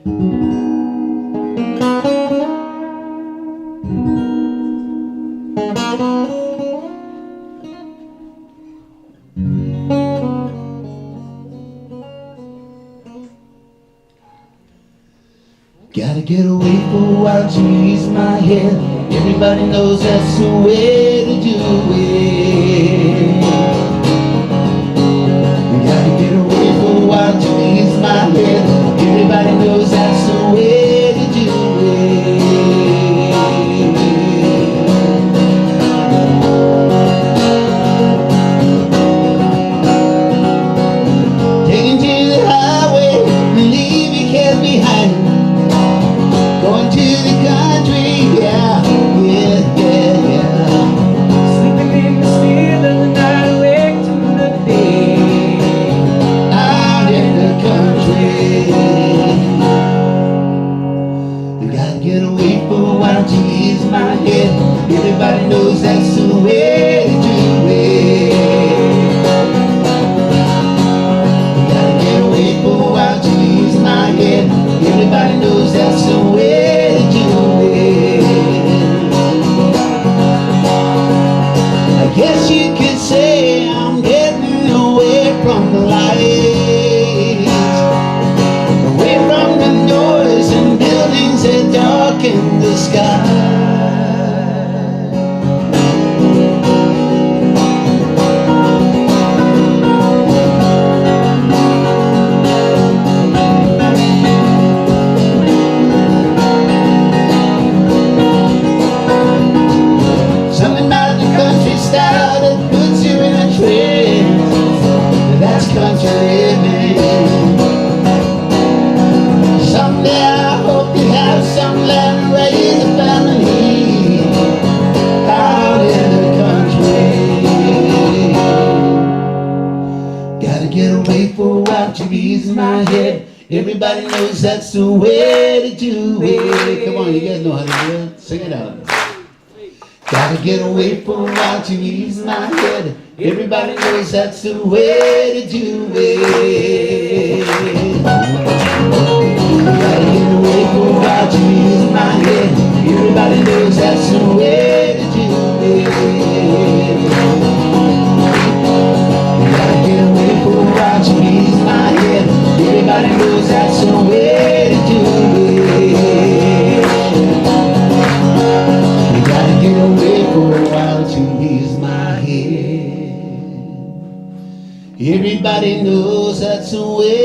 Gotta get away for a while to ease my head. Everybody knows that's the way to do it. Gotta get away for a while to ease my head. Everybody knows that's the way to do it. Taking to the highway and leave your cares behind. Going to the country, yeah, yeah, yeah, yeah. Sleeping in the still of the night, awake to the day. Out in the country. I gotta get away for a while to ease my head. Everybody knows that's the way to do it. I gotta get away for a while to ease my head. Everybody knows that's the way to do it. I guess you could say I'm getting away from the lights, away from the noise and buildings that darken the sky. Something about the country style that puts you in a trance. That's country living. Someday I hope you have some land to raise a family out in the country. Gotta get away for a while to ease my head. Everybody knows that's the way to do it. Come on, you guys know how to do it. Sing it out. Gotta get away for a while to ease my head. Everybody knows that's the way to do it. Gotta get away for a while to ease my head. Everybody knows that's the way to do it. Gotta get away for a while to ease my head. Everybody knows that's the way to do it. Gotta get away for a while to ease my head. Everybody knows that's the way